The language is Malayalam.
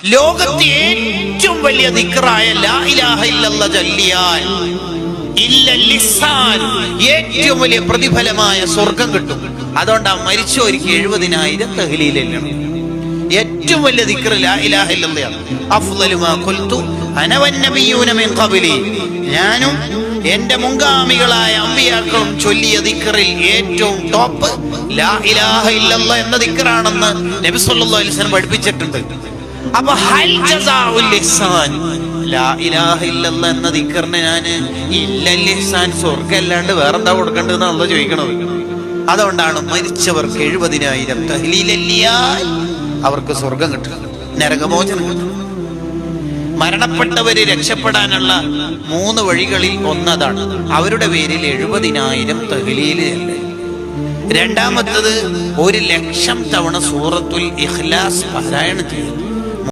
ലോകത്തെ ഏറ്റവും വലിയ ദിക്റായ ലാ ഇലാഹ ഇല്ലല്ലാഹ് ചൊല്ലിയാൽ ഏറ്റവും വലിയ പ്രതിഫലമായ സ്വർഗം കിട്ടും. അതുകൊണ്ടാ മരിച്ചവർക്ക് 70,000 തഹ്ലീൽ ചെല്ലണം. ഏറ്റവും വലിയ ദിക്ർ ലാ ഇലാഹ ഇല്ലല്ലാഹ്. അഫ്ളലു മാ ഖുൽതു അന വന്നബിയ്യൂന മിൻ ഖബ്ലി, ഞാനും എന്റെ മുൻഗാമികളായ അമ്പിയാക്കളും ചൊല്ലിയ ദിക്റിൽ ഏറ്റവും ടോപ്പ് ലാ ഇലാഹ ഇല്ലല്ലാഹ് എന്ന ദിക്റാണെന്ന് നബി സല്ലല്ലാഹു അലൈഹി വസല്ലം പഠിപ്പിച്ചിട്ടുണ്ട്. അപ്പൊ ഹൽ ജസാഉൽ ഇഹ്സാൻ, ലാ ഇലാഹ ഇല്ലല്ലാഹ് എന്ന ദിക്റിന് ഞാൻ ഇല്ലൽ ഇഹ്സാൻ, സ്വർഗ്ഗം അല്ലാണ്ട് വേറെന്താ കൊടുക്കേണ്ടതെന്നാണല്ലോ ചോദിക്കണത്. അതുകൊണ്ടാണ് മരിച്ചവർക്ക് 70,000 തഹ്ലീൽ ചൊല്ലിയാൽ അവർക്ക് സ്വർഗം കിട്ടും, നരകമോചനം കിട്ടും. മരണപ്പെട്ടവര് രക്ഷപ്പെടാനുള്ള 3 വഴികളിൽ ഒന്നതാണ് അവരുടെ പേരിൽ 70,000 തഹ്ലീൽ ചെല്ലൽ. രണ്ടാമത്തത് 1,00,000 തവണ സൂറത്തുൽ ഇഖ്ലാസ് പാരായണം ചെയ്യുന്നു.